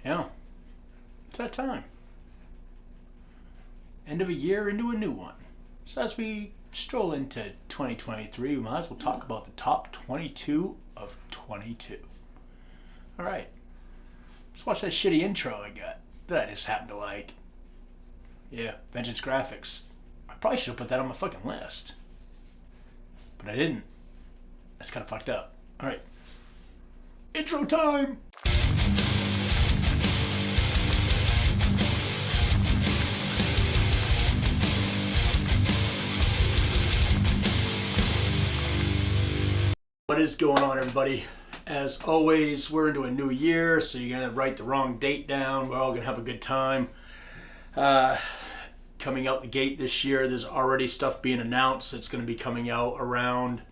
Yeah, it's that time. End of a year into a new one. So as we stroll into 2023, we might as well talk about the top 22 of 22. All right, let's watch that shitty intro I got that I just happened to like. Yeah, Vengeance Graphics. I probably should have put that on my fucking list, but I didn't. That's kind of fucked up. All right, intro time. What is going on, everybody? As always, we're into a new year, so you're gonna write the wrong date down. We're all gonna have a good time. Coming out the gate this year, there's already stuff being announced that's gonna be coming out around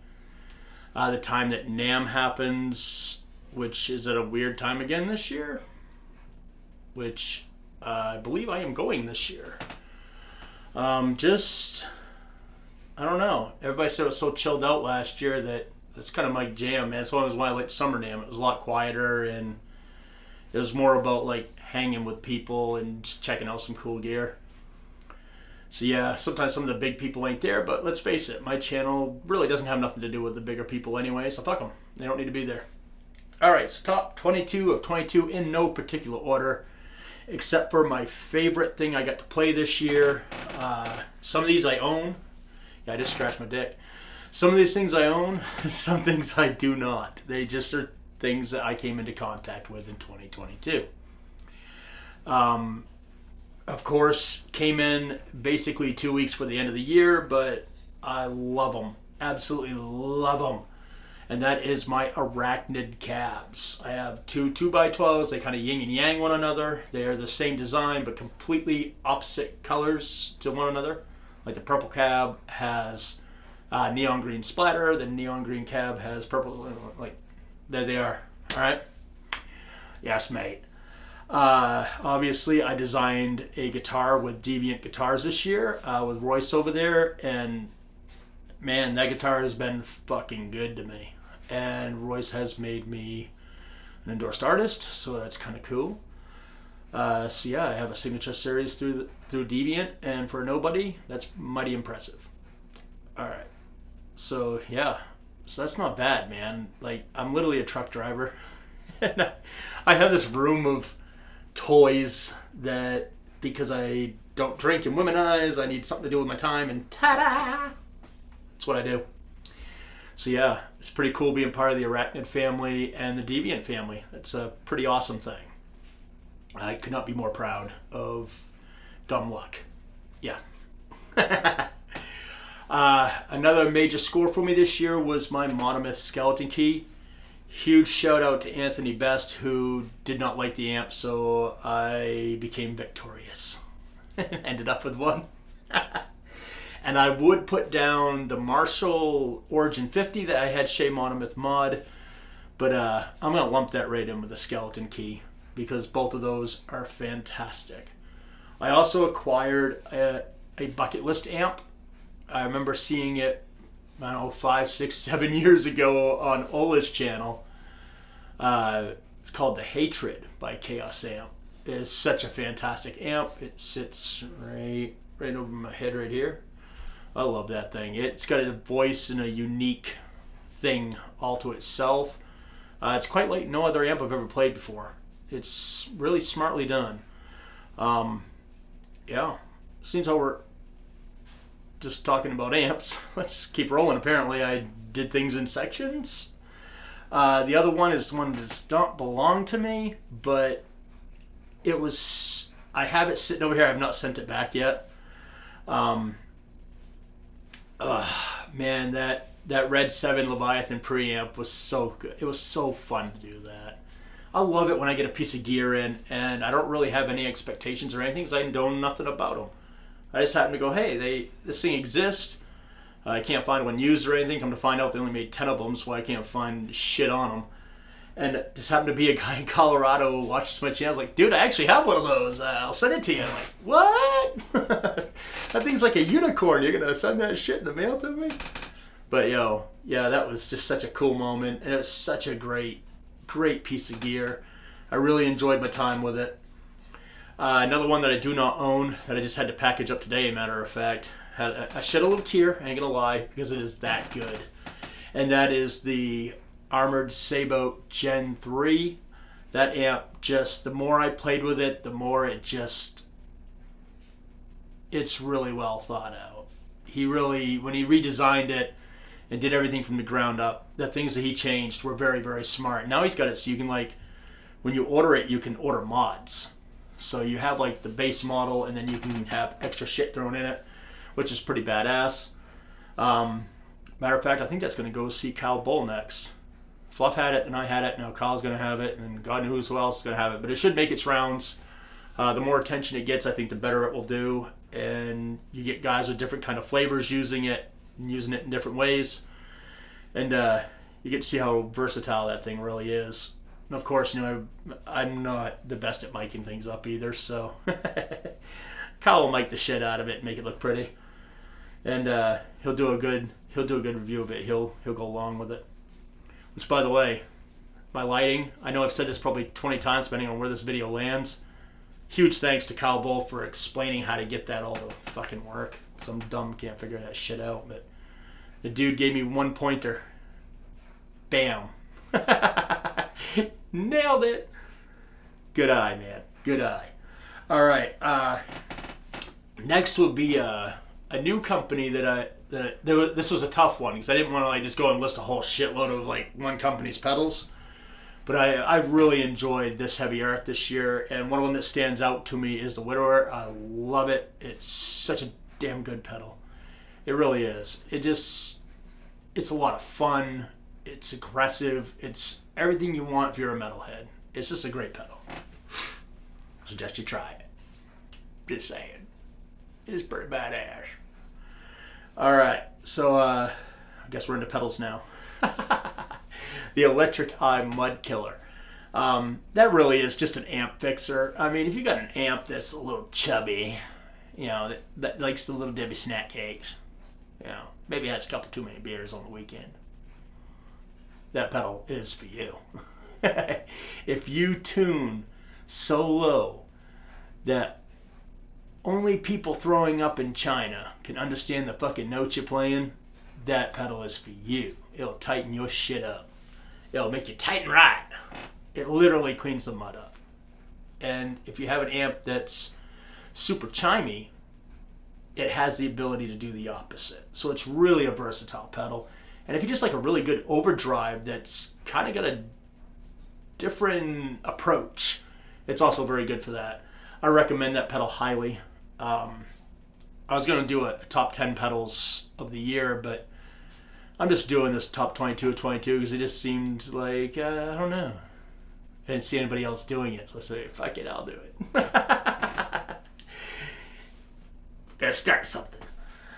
the time that NAMM happens, which is at a weird time again this year. Which I believe I am going this year. I don't know. Everybody said it was so chilled out last year that. That's kind of my jam, man. That's why I liked Summer NAMM. It was a lot quieter, and it was more about like hanging with people and just checking out some cool gear. So yeah, sometimes some of the big people ain't there, but let's face it, my channel really doesn't have nothing to do with the bigger people anyway, so fuck them. They don't need to be there. Alright, so top 22 of 22 in no particular order, except for my favorite thing I got to play this year. Some of these I own. Yeah, I just scratched my dick. Some of these things I own, some things I do not. They just are things that I came into contact with in 2022. Of course, came in basically 2 weeks for the end of the year, but I love them. Absolutely love them. And that is my Arachnid cabs. I have two 2x12s. They kind of yin and yang one another. They are the same design, but completely opposite colors to one another. Like the purple cab has... neon green splatter, the neon green cab has purple, like, there they are. All right. Yes, mate. Obviously, I designed a guitar with Deviant Guitars this year with Royce over there, and man, that guitar has been fucking good to me. And Royce has made me an endorsed artist, so that's kind of cool. So yeah, I have a signature series through Deviant, and for nobody, that's mighty impressive. All right. So yeah, so that's not bad, man. Like, I'm literally a truck driver, and I have this room of toys that, because I don't drink and womanize, I need something to do with my time, and ta-da! That's what I do. So yeah, it's pretty cool being part of the Arachnid family and the Deviant family. It's a pretty awesome thing. I could not be more proud of Dumb Luck. Yeah. Another major score for me this year was my Monomyth Skeleton Key. Huge shout out to Anthony Best, who did not like the amp, so I became victorious. Ended up with one. And I would put down the Marshall Origin 50 that I had Shea Monomyth mod, but I'm going to lump that right in with the Skeleton Key, because both of those are fantastic. I also acquired a Bucket List amp. I remember seeing it, I don't know, 5, 6, 7 years ago on Ola's channel. It's called The Hatred by Chaos Amp. It is such a fantastic amp. It sits right over my head right here. I love that thing. It's got a voice and a unique thing all to itself. It's quite like no other amp I've ever played before. It's really smartly done. Yeah, seems how we're just talking about amps. Let's keep rolling. Apparently I did things in sections. The other one is one that does not belong to me, but I have it sitting over here. I have not sent it back yet. Man, that Red 7 Leviathan preamp was so good. It was so fun to do that. I love it when I get a piece of gear in and I don't really have any expectations or anything because I know nothing about them. I just happen to go, hey, this thing exists. I can't find one used or anything. Come to find out they only made 10 of them, so I can't find shit on them. And just happened to be a guy in Colorado who watches my channel. I was like, dude, I actually have one of those. I'll send it to you. I'm like, what? That thing's like a unicorn. You're going to send that shit in the mail to me? But, yeah, that was just such a cool moment. And it was such a great piece of gear. I really enjoyed my time with it. Another one that I do not own that I just had to package up today, matter of fact. I shed a little tear, I ain't gonna lie, because it is that good. And that is the Armored Sabote Gen 3. That amp, just the more I played with it, the more it's really well thought out. He really, when he redesigned it and did everything from the ground up, the things that he changed were very, very smart. Now he's got it so you can, like, when you order it, you can order mods. So you have like the base model and then you can have extra shit thrown in it, which is pretty badass. Matter of fact, I think that's going to go see Kyle Bull next. Fluff had it and I had it. Now Kyle's going to have it and God knows who else is going to have it. But it should make its rounds. The more attention it gets, I think the better it will do. And you get guys with different kind of flavors using it and using it in different ways. And you get to see how versatile that thing really is. And of course, I'm not the best at miking things up either, so Kyle will mic the shit out of it and make it look pretty. And he'll do a good review of it. He'll go along with it. Which, by the way, my lighting, I know I've said this probably 20 times depending on where this video lands. Huge thanks to Kyle Bull for explaining how to get that all to fucking work. Because I'm dumb, can't figure that shit out. But the dude gave me one pointer. Bam. Nailed it. Good eye, man. Good eye. All right. Next will be a new company this was a tough one because I didn't want to like just go and list a whole shitload of like one company's pedals. But I've really enjoyed this Heavy Earth this year, and one of them that stands out to me is the Widower. I love it. It's such a damn good pedal. It really is. It's a lot of fun. It's aggressive. It's everything you want if you're a metalhead. It's just a great pedal. I suggest you try it. Just saying. It's pretty badass. All right, so I guess we're into pedals now. The Electric Eye Mud Killer. That really is just an amp fixer. I mean, if you got an amp that's a little chubby, that likes the Little Debbie snack cakes, maybe has a couple too many beers on the weekend, that pedal is for you. If you tune so low that only people throwing up in China can understand the fucking notes you're playing, that pedal is for you. It'll tighten your shit up. It'll make you tight and right. It literally cleans the mud up. And if you have an amp that's super chimey, it has the ability to do the opposite. So it's really a versatile pedal. And if you just like a really good overdrive that's kind of got a different approach, it's also very good for that. I recommend that pedal highly. I was going to do a top 10 pedals of the year, but I'm just doing this top 22 of 22 because it just seemed like, I don't know. I didn't see anybody else doing it, so I said, fuck it, I'll do it. Gotta start something.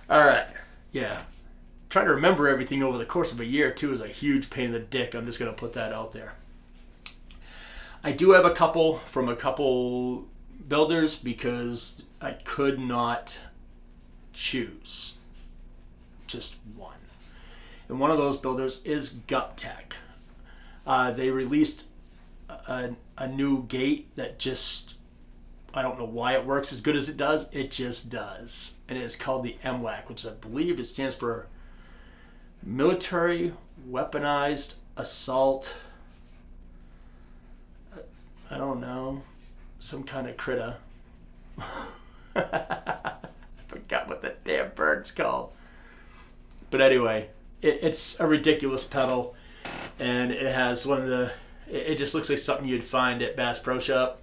All right, yeah. Trying to remember everything over the course of a year, too, is a huge pain in the dick. I'm just going to put that out there. I do have a couple from a couple builders because I could not choose just one. And one of those builders is Guptech. They released a new gate that just, I don't know why it works as good as it does. It just does. And it's called the MWAC, which I believe it stands for Military Weaponized Assault. I don't know. Some kind of critter. I forgot what that damn bird's called. But anyway, it's a ridiculous pedal. And it has one of the... It just looks like something you'd find at Bass Pro Shop.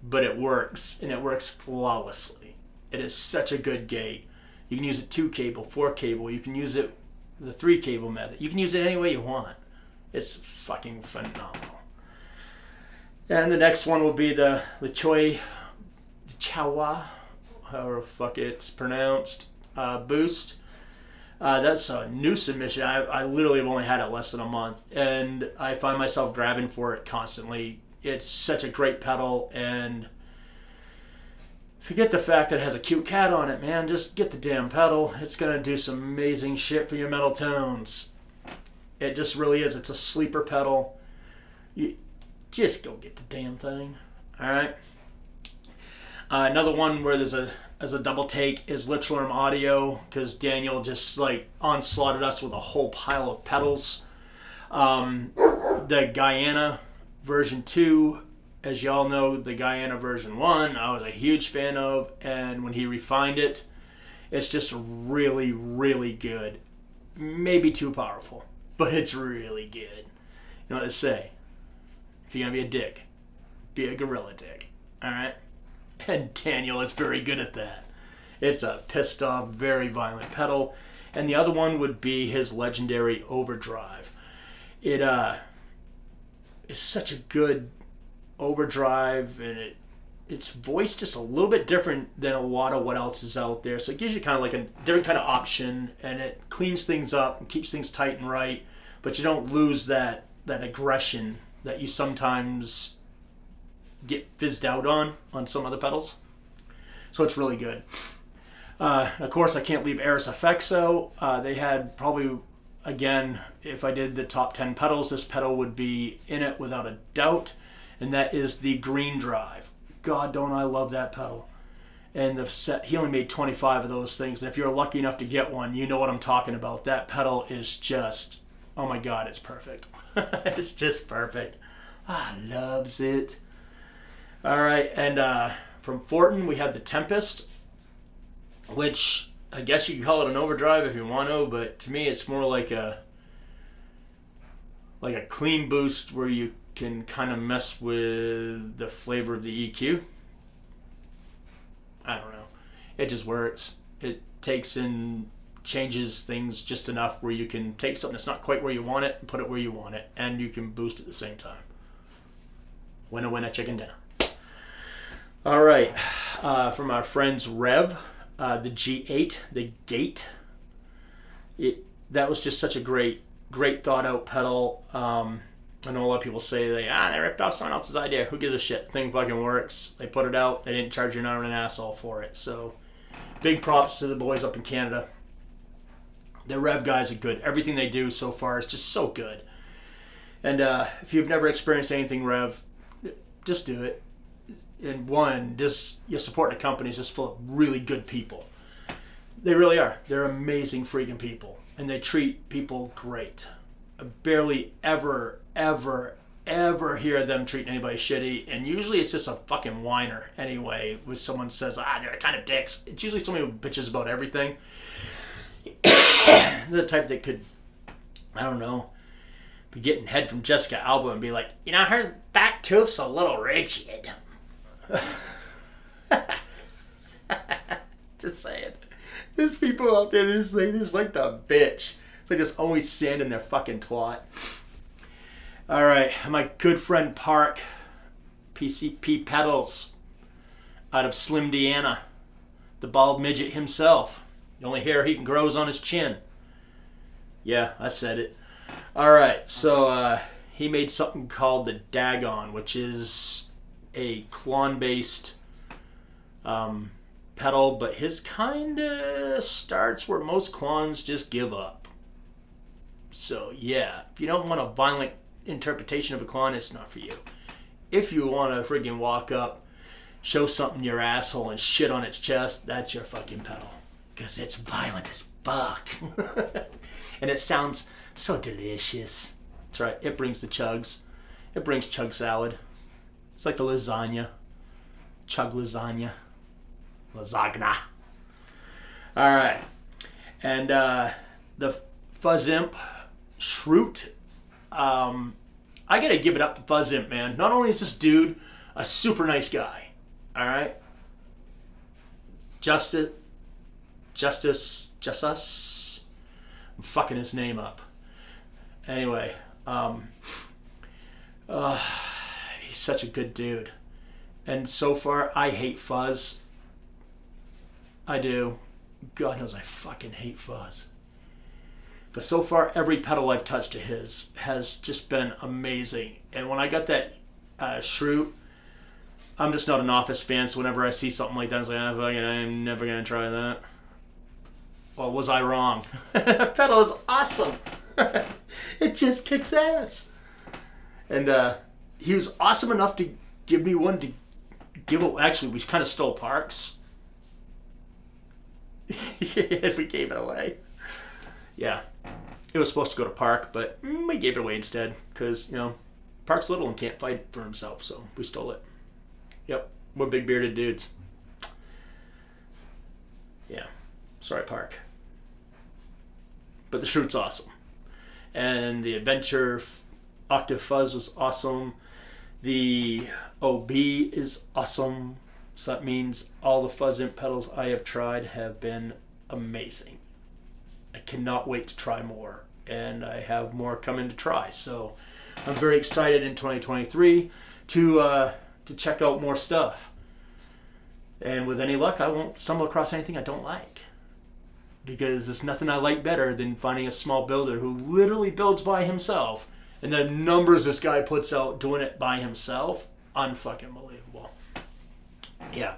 But it works. And it works flawlessly. It is such a good gate. You can use it 2 cable, 4 cable. You can use it the 3 cable method. You can use it any way you want. It's fucking phenomenal. And the next one will be the Chawa, however the fuck it's pronounced, Boost. That's a new submission. I literally have only had it less than a month, and I find myself grabbing for it constantly. It's such a great pedal, and forget the fact that it has a cute cat on it, man. Just get the damn pedal. It's going to do some amazing shit for your metal tones. It just really is. It's a sleeper pedal. just go get the damn thing. All right. Another one where there's a double take is Litchworm Audio, because Daniel just like onslaughted us with a whole pile of pedals. The Guyana version 2, as y'all know, the Guyana version 1, I was a huge fan of, and when he refined it, it's just really, really good. Maybe too powerful, but it's really good. You know what they say? If you're gonna be a dick, be a gorilla dick. Alright? And Daniel is very good at that. It's a pissed off, very violent pedal. And the other one would be his legendary Overdrive. It is such a good overdrive, and it's voiced just a little bit different than a lot of what else is out there. So it gives you kind of like a different kind of option, and it cleans things up and keeps things tight and right, but you don't lose that aggression that you sometimes get fizzed out on some other pedals. So it's really good. Of course, I can't leave Eris Effexo. They had probably, again, if I did the top 10 pedals, this pedal would be in it without a doubt, and that is the Green Drive. God, don't I love that pedal. And the set, he only made 25 of those things, and if you're lucky enough to get one, you know what I'm talking about. That pedal is just, oh my God, it's perfect. It's just perfect. I loves it. All right, and from Fortin, we have the Tempest, which I guess you could call it an overdrive if you want to, but to me it's more like a clean boost where you can kind of mess with the flavor of the EQ. I don't know. It just works. It takes and changes things just enough where you can take something that's not quite where you want it and put it where you want it, and you can boost at the same time. Winner, chicken dinner. All right, from our friends Rev, the G8, the Gate. That was just such a great thought out pedal. I know a lot of people say they ripped off someone else's idea. Who gives a shit? The thing fucking works. They put it out. They didn't charge you an arm and an asshole for it. So big props to the boys up in Canada. The Rev guys are good. Everything they do so far is just so good. And if you've never experienced anything Rev, just do it. And one, just you're supporting a company is just full of really good people. They really are. They're amazing freaking people. And they treat people great. I barely ever hear them treating anybody shitty. And usually it's just a fucking whiner anyway. When someone says, they're kind of dicks. It's usually somebody who bitches about everything. The type that could, I don't know, be getting head from Jessica Alba and be like, her back tooth's a little rigid. Just saying. There's people out there that just like the bitch. It's like there's always sand in their fucking twat. Alright, my good friend Park, PCP Pedals, out of Slim Deanna, the bald midget himself. The only hair he can grow is on his chin. Yeah, I said it. Alright, so he made something called the Dagon, which is a Klon-based pedal, but his kind of starts where most Klons just give up. So yeah, if you don't want a violent interpretation of a Klon, it's not for you. If you want to friggin' walk up, show something your asshole and shit on its chest, that's your fucking pedal. Because it's violent as fuck. And it sounds so delicious. That's right, it brings the chugs. It brings chug salad. It's like the lasagna. Chug lasagna. Lasagna. Alright. And the Fuzz Imp Shroot. I gotta give it up to Fuzz Imp, man. Not only is this dude a super nice guy. Alright? Justice. I'm fucking his name up. Anyway, he's such a good dude. And so far, I hate Fuzz. I do. God knows I fucking hate Fuzz. But so far, every pedal I've touched of his has just been amazing. And when I got that Shroot, I'm just not an Office fan, so whenever I see something like that, I was like, I'm never going to try that. Well, was I wrong? That pedal is awesome. It just kicks ass. And he was awesome enough to give me one to give away. Actually, we kind of stole Parks. We gave it away. Yeah. It was supposed to go to Park, but we gave it away instead because, Park's little and can't fight for himself, so we stole it. Yep. We're big bearded dudes. Yeah. Sorry, Park. But the Shroot's awesome. And the Adventure Octave Fuzz was awesome. The OB is awesome. So that means all the fuzz imp pedals I have tried have been amazing. I cannot wait to try more. And I have more coming to try. So I'm very excited in 2023 to check out more stuff. And with any luck, I won't stumble across anything I don't like. Because there's nothing I like better than finding a small builder who literally builds by himself. And the numbers this guy puts out doing it by himself, unfucking believable. Yeah.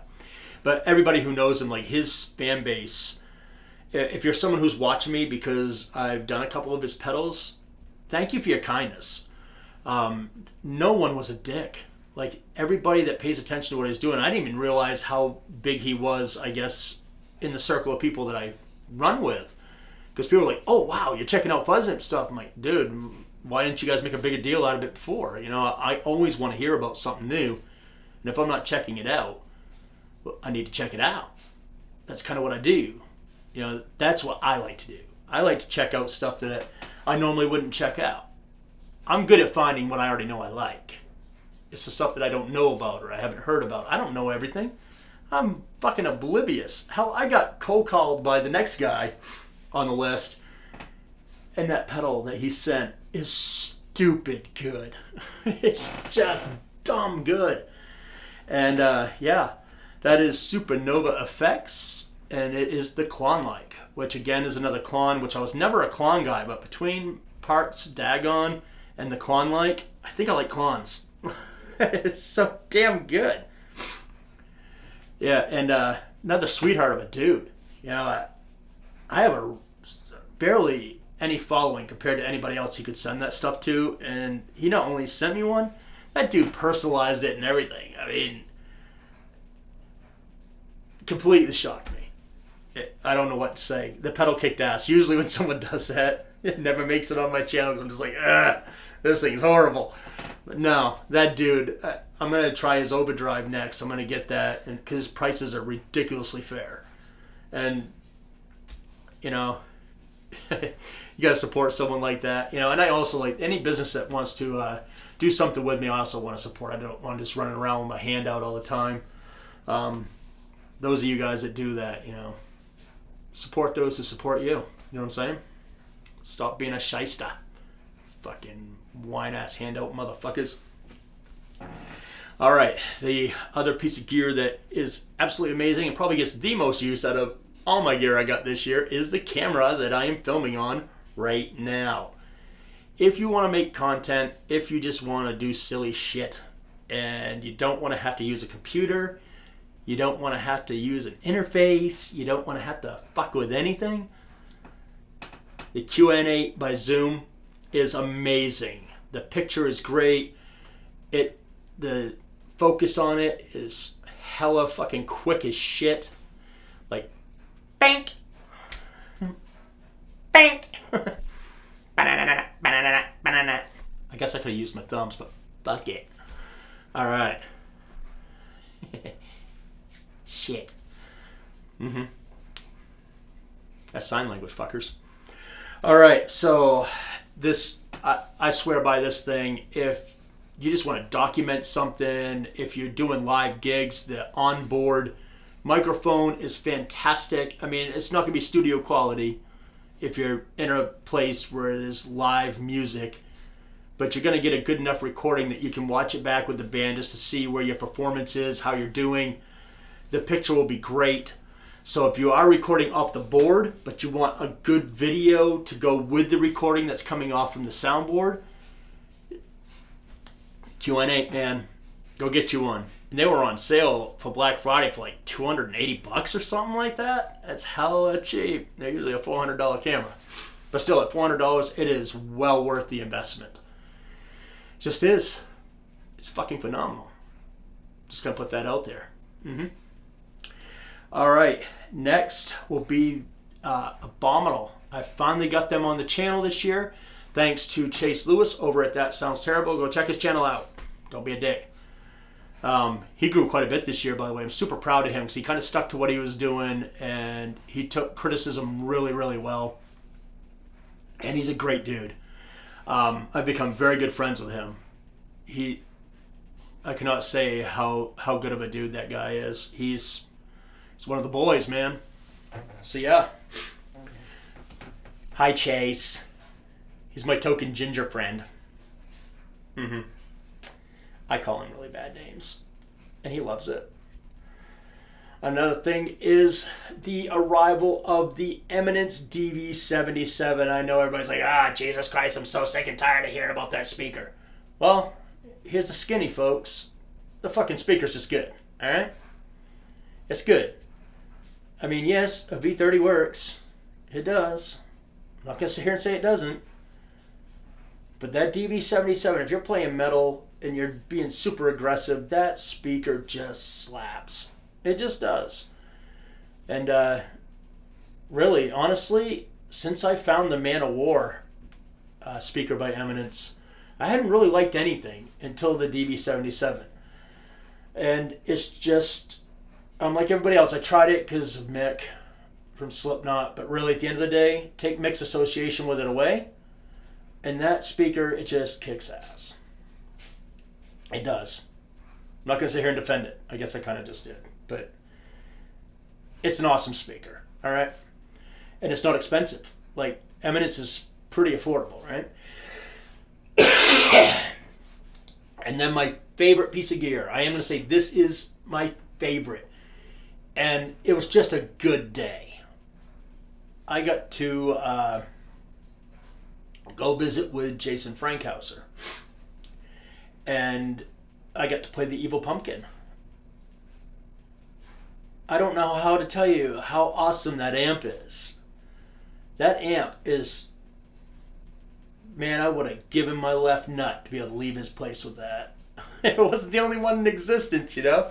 But everybody who knows him, like his fan base, if you're someone who's watching me because I've done a couple of his pedals, thank you for your kindness. No one was a dick. Like everybody that pays attention to what he's doing, I didn't even realize how big he was, I guess, in the circle of people that I run with. Because people are like, oh wow, you're checking out fuzz imp stuff. I'm like, dude, why didn't you guys make a bigger deal out of it before? I always want to hear about something new. And if I'm not checking it out, well, I need to check it out. That's kind of what I do. That's what I like to do. I like to check out stuff that I normally wouldn't check out. I'm good at finding what I already know I like. It's the stuff that I don't know about or I haven't heard about. I don't know everything. I'm fucking oblivious. Hell, I got cold-called by the next guy on the list, and that pedal that he sent is stupid good. It's just dumb good. And yeah, that is Supernova Effects, and it is the Klon-like, which again is another Klon, which I was never a Klon guy, but between Parts Dagon and the Klon-like, I think I like Klons. It's so damn good. Yeah, and another sweetheart of a dude. I have barely any following compared to anybody else he could send that stuff to, and he not only sent me one, that dude personalized it and everything. I mean, completely shocked me. I don't know what to say. The pedal kicked ass. Usually when someone does that, it never makes it on my channel because I'm just like, this thing's horrible. But no, that dude, I'm going to try his Overdrive next. I'm going to get that because his prices are ridiculously fair. And, you got to support someone like that. And I also like any business that wants to do something with me, I also want to support. I don't want to just running around with my hand out all the time. Those of you guys that do that, support those who support you. You know what I'm saying? Stop being a shyster. Fucking whine-ass handout motherfuckers. All right, the other piece of gear that is absolutely amazing and probably gets the most use out of all my gear I got this year is the camera that I am filming on right now. If you want to make content, if you just want to do silly shit, and you don't want to have to use a computer, you don't want to have to use an interface, you don't want to have to fuck with anything, the QN8 by Zoom is amazing. The picture is great. The focus on it is hella fucking quick as shit. Like, bank, bank. I guess I could have used my thumbs, but fuck it. All right. Shit. That's sign language, fuckers. All right, so this, I swear by this thing. If you just want to document something, if you're doing live gigs, the onboard microphone is fantastic. I mean, it's not going to be studio quality if you're in a place where there's live music, but you're going to get a good enough recording that you can watch it back with the band just to see where your performance is, how you're doing. The picture will be great. So if you are recording off the board, but you want a good video to go with the recording that's coming off from the soundboard, QN8, man, go get you one. And they were on sale for Black Friday for like $280 or something like that. That's hella cheap. They're usually a $400 camera. But still, at $400, it is well worth the investment. Just is. It's fucking phenomenal. Just gonna put that out there. All right, next will be Abominal. I finally got them on the channel this year, thanks to Chase Lewis over at That Sounds Terrible. Go check his channel out. Don't be a dick. He grew quite a bit this year, by the way. I'm super proud of him because he kind of stuck to what he was doing, and he took criticism really, really well. And he's a great dude. I've become very good friends with him. I cannot say how good of a dude that guy is. He's one of the boys, man. So yeah. Hi, Chase. He's my token ginger friend. I call him really bad names, and he loves it. Another thing is the arrival of the Eminence DV77. I know everybody's like, Jesus Christ, I'm so sick and tired of hearing about that speaker. Well, here's the skinny, folks. The fucking speaker's just good, all right? It's good. I mean, yes, a V30 works. It does. I'm not going to sit here and say it doesn't. But that DV77, if you're playing metal and you're being super aggressive, that speaker just slaps. It just does. And really, honestly, since I found the Man of War speaker by Eminence, I hadn't really liked anything until the DV77. And it's just, I'm like everybody else. I tried it because of Mick from Slipknot, but really at the end of the day, take Mick's association with it away, and that speaker, it just kicks ass. It does. I'm not going to sit here and defend it. I guess I kind of just did. But it's an awesome speaker, all right? And it's not expensive. Like, Eminence is pretty affordable, right? And then my favorite piece of gear. I am going to say this is my favorite. And it was just a good day. I got to go visit with Jason Frankhauser. And I got to play the Evil Pumpkin. I don't know how to tell you how awesome that amp is. That amp is... Man, I would have given my left nut to be able to leave his place with that. If it wasn't the only one in existence, you know?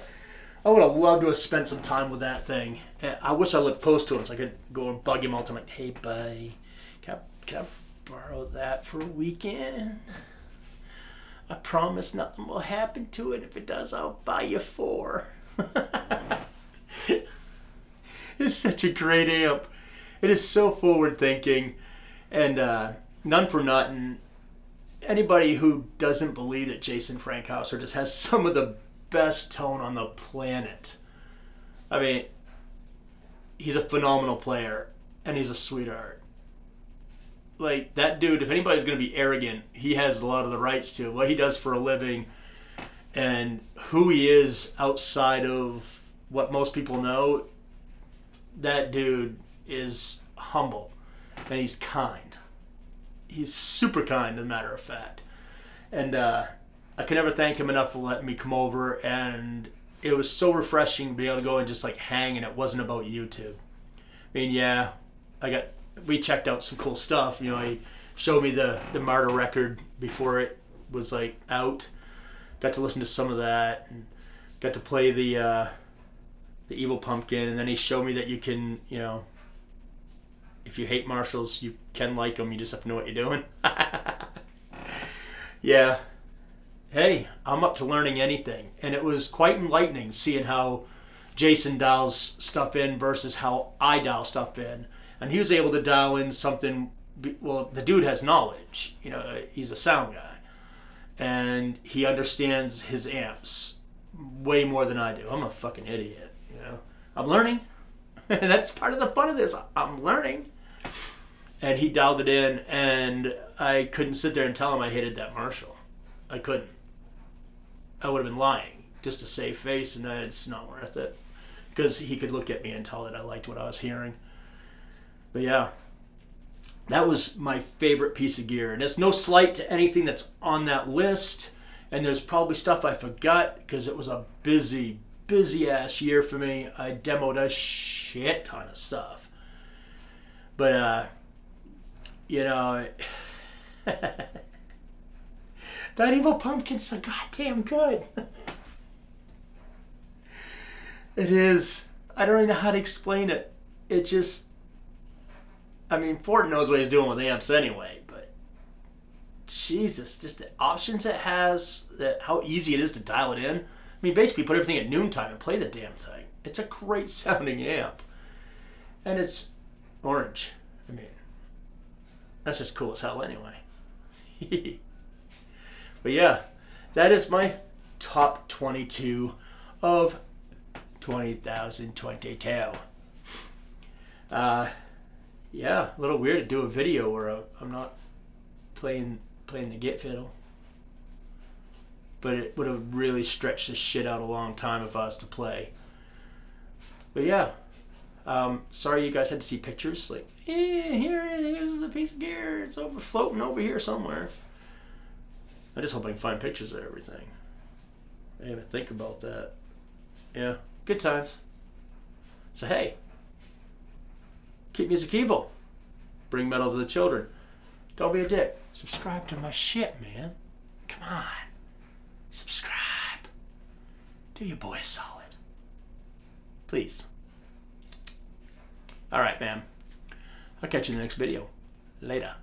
I would have loved to have spent some time with that thing. I wish I lived close to him so I could go and bug him all the time. Like, hey, buddy, can I borrow that for a weekend? I promise nothing will happen to it. If it does, I'll buy you 4. It's such a great amp. It is so forward thinking. And none for nothing. Anybody who doesn't believe that Jason Frankhauser just has some of the best tone on the planet. I mean, he's a phenomenal player, and he's a sweetheart. Like, that dude, if anybody's going to be arrogant, he has a lot of the rights to what he does for a living and who he is outside of what most people know. That dude is humble, and he's kind. He's super kind, as a matter of fact. And I can never thank him enough for letting me come over, and it was so refreshing being able to go and just like hang, and it wasn't about YouTube. I mean, yeah, we checked out some cool stuff. You know, he showed me the Martyr record before it was like out. Got to listen to some of that, and got to play the Evil Pumpkin, and then he showed me that you can, you know, if you hate Marshalls, you can like them. You just have to know what you're doing. Yeah. Hey, I'm up to learning anything. And it was quite enlightening seeing how Jason dials stuff in versus how I dial stuff in. And he was able to dial in something, well, the dude has knowledge. You know, he's a sound guy. And he understands his amps way more than I do. I'm a fucking idiot, you know. I'm learning. That's part of the fun of this. I'm learning. And he dialed it in, and I couldn't sit there and tell him I hated that Marshall. I couldn't. I would have been lying just to save face, and it's not worth it. Because he could look at me and tell that I liked what I was hearing. But yeah, that was my favorite piece of gear. And it's no slight to anything that's on that list. And there's probably stuff I forgot because it was a busy ass year for me. I demoed a shit ton of stuff. But, you know, That Evil Pumpkin's so goddamn good. It is. I don't even know how to explain it. It just... I mean, Ford knows what he's doing with amps anyway, but... Jesus, just the options it has, how easy it is to dial it in. I mean, basically put everything at noontime and play the damn thing. It's a great sounding amp. And it's orange. I mean, that's just cool as hell anyway. But yeah, that is my top 22 of 2022. Yeah, a little weird to do a video where I'm not playing the Git fiddle. But it would have really stretched this shit out a long time if I was to play. But yeah, sorry you guys had to see pictures. Like, here's the piece of gear. It's floating over here somewhere. I just hope I can find pictures of everything. I didn't even think about that. Yeah, good times. So hey, keep music evil. Bring metal to the children. Don't be a dick. Subscribe to my shit, man. Come on. Subscribe. Do your boy a solid. Please. Alright, man. I'll catch you in the next video. Later.